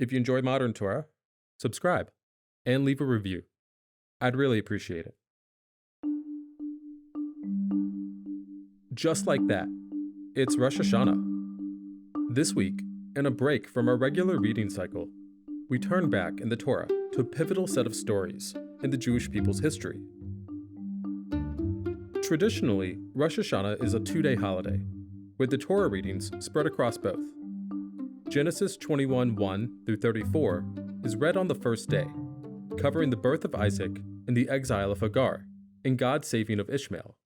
If you enjoy modern Torah, subscribe and leave a review. I'd really appreciate it. Just like that, it's Rosh Hashanah. This week, in a break from our regular reading cycle, we turn back in the Torah to a pivotal set of stories in the Jewish people's history. Traditionally, Rosh Hashanah is a 2-day holiday, with the Torah readings spread across both. Genesis 21:1 through 34 is read on the first day, covering the birth of Isaac and the exile of Hagar, and God's saving of Ishmael.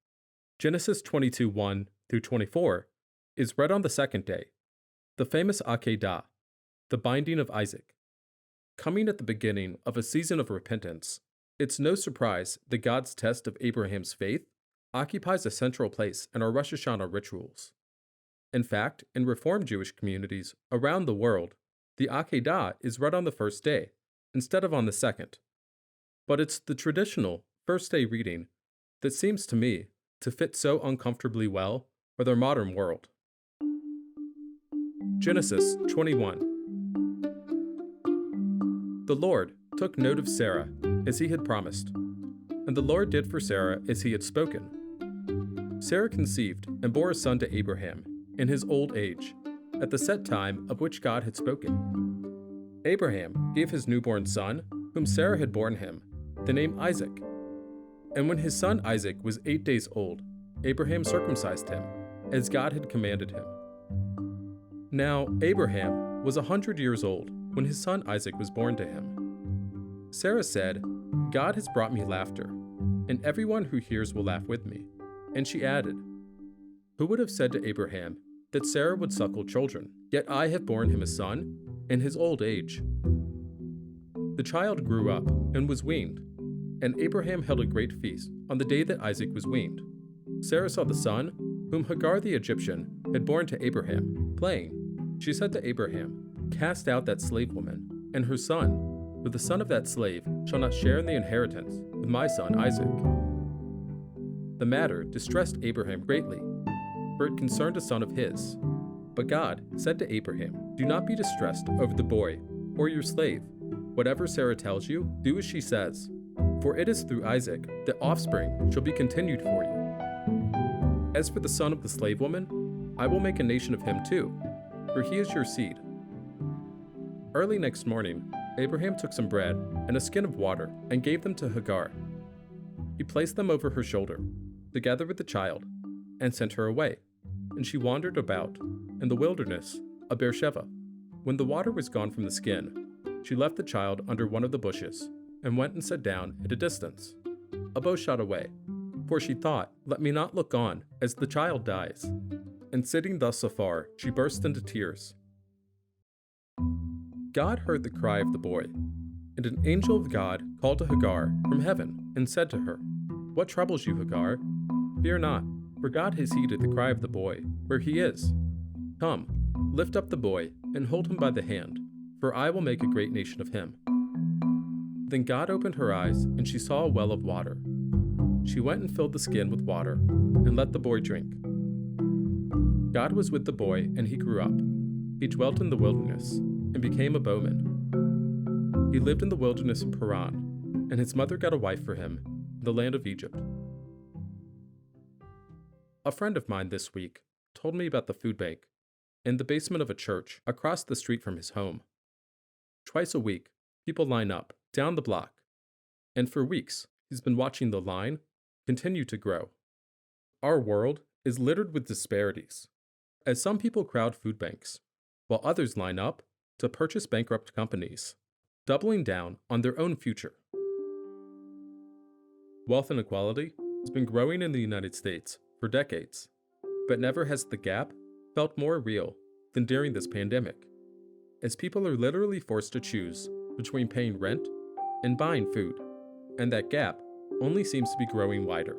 Genesis 22:1 through 24 is read on the second day, the famous Akedah, the binding of Isaac. Coming at the beginning of a season of repentance, it's no surprise that God's test of Abraham's faith occupies a central place in our Rosh Hashanah rituals. In fact, in Reform Jewish communities around the world, the Akedah is read on the first day, instead of on the second. But it's the traditional first-day reading that seems to me to fit so uncomfortably well with our modern world. Genesis 21. The Lord took note of Sarah as he had promised, and the Lord did for Sarah as he had spoken. Sarah conceived and bore a son to Abraham in his old age, at the set time of which God had spoken. Abraham gave his newborn son, whom Sarah had borne him, the name Isaac. And when his son Isaac was 8 days old, Abraham circumcised him, as God had commanded him. Now Abraham was 100 years old when his son Isaac was born to him. Sarah said, "God has brought me laughter, and everyone who hears will laugh with me." And she added, "Who would have said to Abraham that Sarah would suckle children? Yet I have borne him a son in his old age." The child grew up and was weaned, and Abraham held a great feast on the day that Isaac was weaned. Sarah saw the son, whom Hagar the Egyptian had borne to Abraham, playing. She said to Abraham, "Cast out that slave woman and her son, for the son of that slave shall not share in the inheritance with my son Isaac." The matter distressed Abraham greatly, for it concerned a son of his. But God said to Abraham, "Do not be distressed over the boy or your slave. Whatever Sarah tells you, do as she says, for it is through Isaac that offspring shall be continued for you. As for the son of the slave woman, I will make a nation of him too, for he is your seed." Early next morning, Abraham took some bread and a skin of water and gave them to Hagar. He placed them over her shoulder, together with the child, and sent her away, and she wandered about in the wilderness of Beersheba. When the water was gone from the skin, she left the child under one of the bushes, and went and sat down at a distance, a bow shot away, for she thought, "Let me not look on as the child dies." And sitting thus afar, she burst into tears. God heard the cry of the boy, and an angel of God called to Hagar from heaven and said to her, "What troubles you, Hagar? Fear not, for God has heeded the cry of the boy, where he is. Come, lift up the boy and hold him by the hand, for I will make a great nation of him." Then God opened her eyes, and she saw a well of water. She went and filled the skin with water, and let the boy drink. God was with the boy, and he grew up. He dwelt in the wilderness, and became a bowman. He lived in the wilderness of Paran, and his mother got a wife for him in the land of Egypt. A friend of mine this week told me about the food bank in the basement of a church across the street from his home. Twice a week, people line up down the block, and for weeks he's been watching the line continue to grow. Our world is littered with disparities, as some people crowd food banks, while others line up to purchase bankrupt companies, doubling down on their own future. Wealth inequality has been growing in the United States for decades, but never has the gap felt more real than during this pandemic, as people are literally forced to choose between paying rent and buying food, and that gap only seems to be growing wider.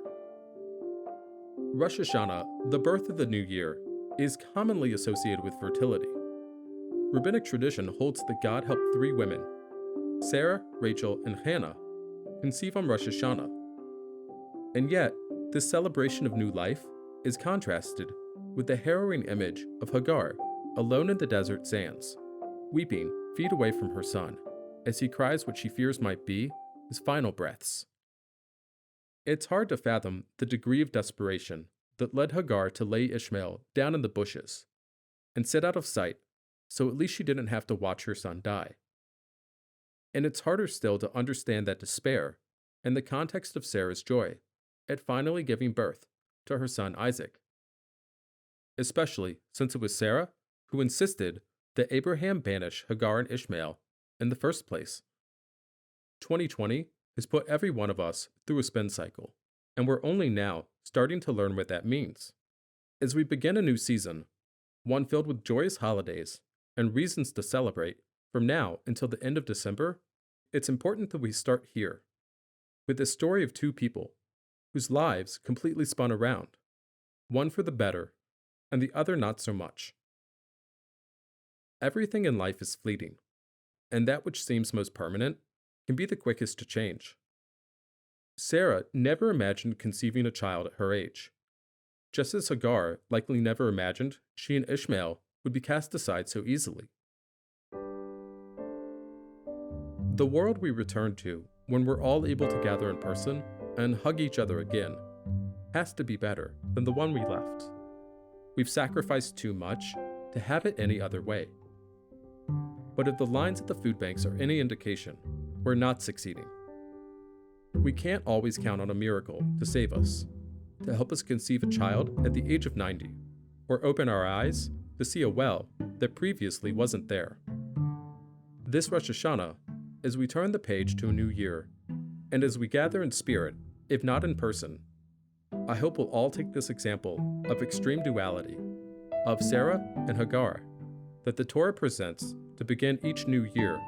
Rosh Hashanah, the birth of the new year, is commonly associated with fertility. Rabbinic tradition holds that God helped 3 women, Sarah, Rachel, and Hannah, conceive on Rosh Hashanah. And yet, this celebration of new life is contrasted with the harrowing image of Hagar, alone in the desert sands, weeping feet away from her son, as he cries what she fears might be his final breaths. It's hard to fathom the degree of desperation that led Hagar to lay Ishmael down in the bushes and sit out of sight so at least she didn't have to watch her son die. And it's harder still to understand that despair in the context of Sarah's joy at finally giving birth to her son Isaac, especially since it was Sarah who insisted that Abraham banish Hagar and Ishmael in the first place. 2020 has put every one of us through a spin cycle, and we're only now starting to learn what that means. As we begin a new season, one filled with joyous holidays and reasons to celebrate from now until the end of December, it's important that we start here, with the story of two people whose lives completely spun around, one for the better and the other not so much. Everything in life is fleeting, and that which seems most permanent can be the quickest to change. Sarah never imagined conceiving a child at her age, just as Hagar likely never imagined she and Ishmael would be cast aside so easily. The world we return to when we're all able to gather in person and hug each other again has to be better than the one we left. We've sacrificed too much to have it any other way. But if the lines at the food banks are any indication, we're not succeeding. We can't always count on a miracle to save us, to help us conceive a child at the age of 90, or open our eyes to see a well that previously wasn't there. This Rosh Hashanah, as we turn the page to a new year, and as we gather in spirit, if not in person, I hope we'll all take this example of extreme duality, of Sarah and Hagar, that the Torah presents to begin each new year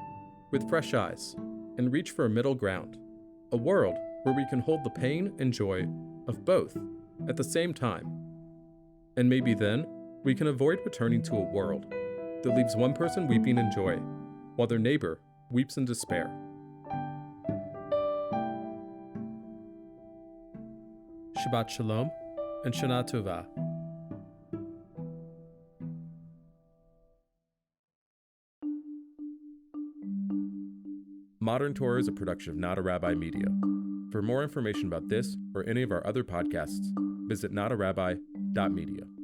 with fresh eyes and reach for a middle ground, a world where we can hold the pain and joy of both at the same time. And maybe then we can avoid returning to a world that leaves one person weeping in joy while their neighbor weeps in despair. Shabbat Shalom and Shana Tova. Modern Torah is a production of Not a Rabbi Media. For more information about this or any of our other podcasts, visit notarabbi.media.